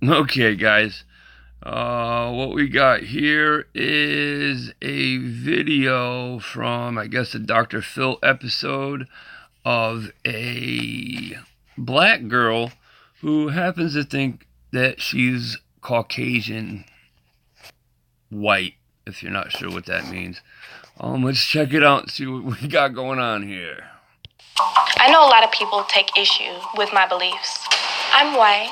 Okay, guys. What we got here is a video from, I guess, a Dr. Phil episode of a black girl who happens to think that she's Caucasian white, if you're not sure what that means. Let's check it out and see what we got going on here. I know a lot of people take issue with my beliefs. I'm white.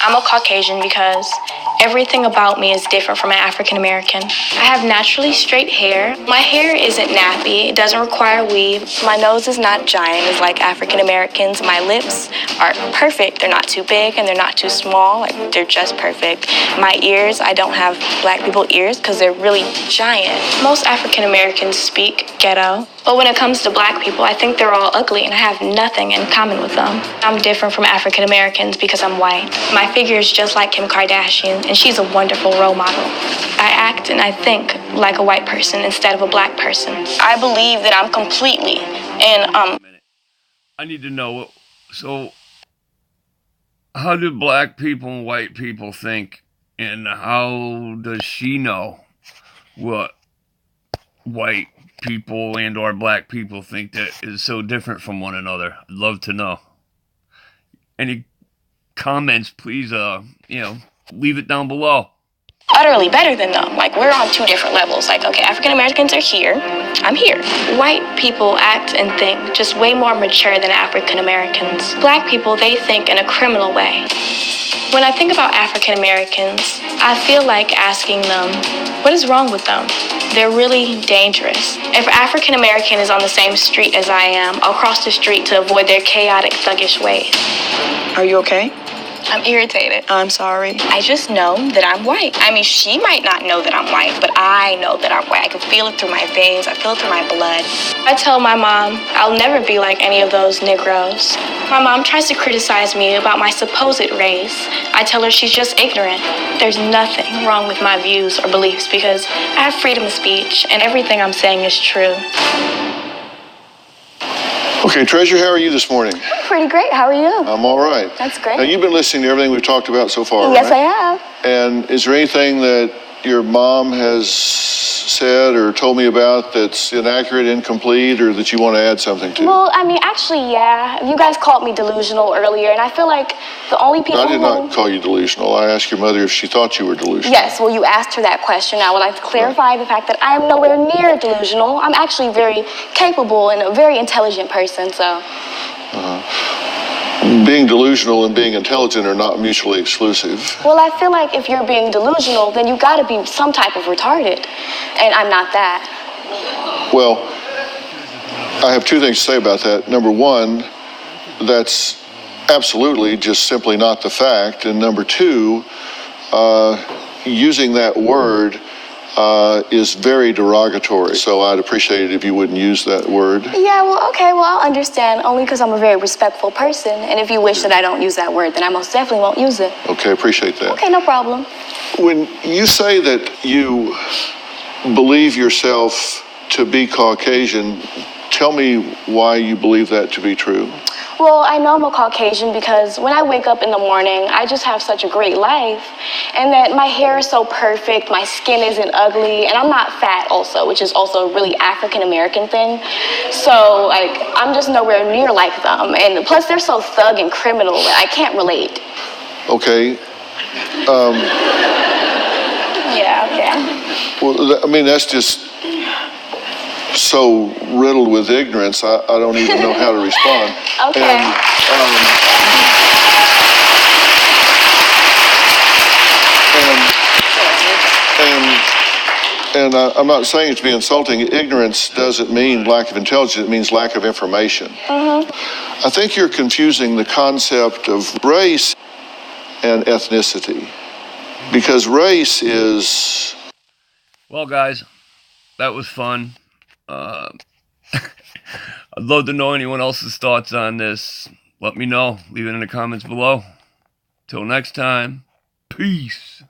I'm a Caucasian because everything about me is different from an African American. I have naturally straight hair. My hair isn't nappy. It doesn't require weave. My nose is not giant as like African Americans. My lips are perfect. They're not too big and they're not too small. Like, they're just perfect. My ears, I don't have black people ears because they're really giant. Most African Americans speak ghetto. But when it comes to black people, I think they're all ugly and I have nothing in common with them. I'm different from African Americans because I'm white. My figure is just like Kim Kardashian, and she's a wonderful role model. I act and I think like a white person instead of a black person. I believe that I'm completely I need to know, so how do black people and white people think, and how does she know what white people and or black people think that is so different from one another? I'd love to know. Any comments, please, leave it down below. Utterly better than them. Like, we're on two different levels. Like, okay, African Americans are here. I'm here. White people act and think just way more mature than African Americans. Black people, they think in a criminal way. When I think about African Americans, I feel like asking them, what is wrong with them? They're really dangerous. If an African American is on the same street as I am, I'll cross the street to avoid their chaotic, thuggish ways. Are you okay? I'm irritated. I'm sorry. I just know that I'm white. I mean, she might not know that I'm white, but I know that I'm white. I can feel it through my veins. I feel it through my blood. I tell my mom I'll never be like any of those Negroes. My mom tries to criticize me about my supposed race. I tell her she's just ignorant. There's nothing wrong with my views or beliefs because I have freedom of speech and everything I'm saying is true. Okay, Treasure, how are you this morning? Pretty great. How are you? I'm all right. That's great. Now, you've been listening to everything we've talked about so far, Yes, right? I have. And is there anything that your mom has said or told me about that's inaccurate, incomplete, or that you want to add something to? Well, I mean, actually, yeah. You guys called me delusional earlier, and I feel like the only people I did not call you delusional. I asked your mother if she thought you were delusional. Yes, well, you asked her that question. I would like to clarify the fact that I am nowhere near delusional. I'm actually very capable and a very intelligent person, so... Being delusional and being intelligent are not mutually exclusive. Well, I feel like if you're being delusional, then you gotta be some type of retarded. And I'm not that. Well, I have two things to say about that. Number one, that's absolutely just simply not the fact. And number two, using that word is very derogatory. So I'd appreciate it if you wouldn't use that word. Yeah, well, okay, well, I'll understand, only because I'm a very respectful person. And if you wish that I don't use that word, then I most definitely won't use it. Okay, appreciate that. Okay, no problem. When you say that you believe yourself to be Caucasian, tell me why you believe that to be true. Well, I know I'm a Caucasian because when I wake up in the morning, I just have such a great life. And that my hair is so perfect, my skin isn't ugly, and I'm not fat also, which is also a really African American thing. So, like, I'm just nowhere near like them. And plus, they're so thug and criminal that I can't relate. Okay. Yeah, okay. Well, I mean, that's just so riddled with ignorance, I don't even know how to respond. Okay. And I'm not saying it to be insulting. Ignorance doesn't mean lack of intelligence. It means lack of information. I think you're confusing the concept of race and ethnicity, because race is... Well, guys, that was fun. I'd love to know anyone else's thoughts on this. Let me know. Leave it in the comments below. Till next time, peace.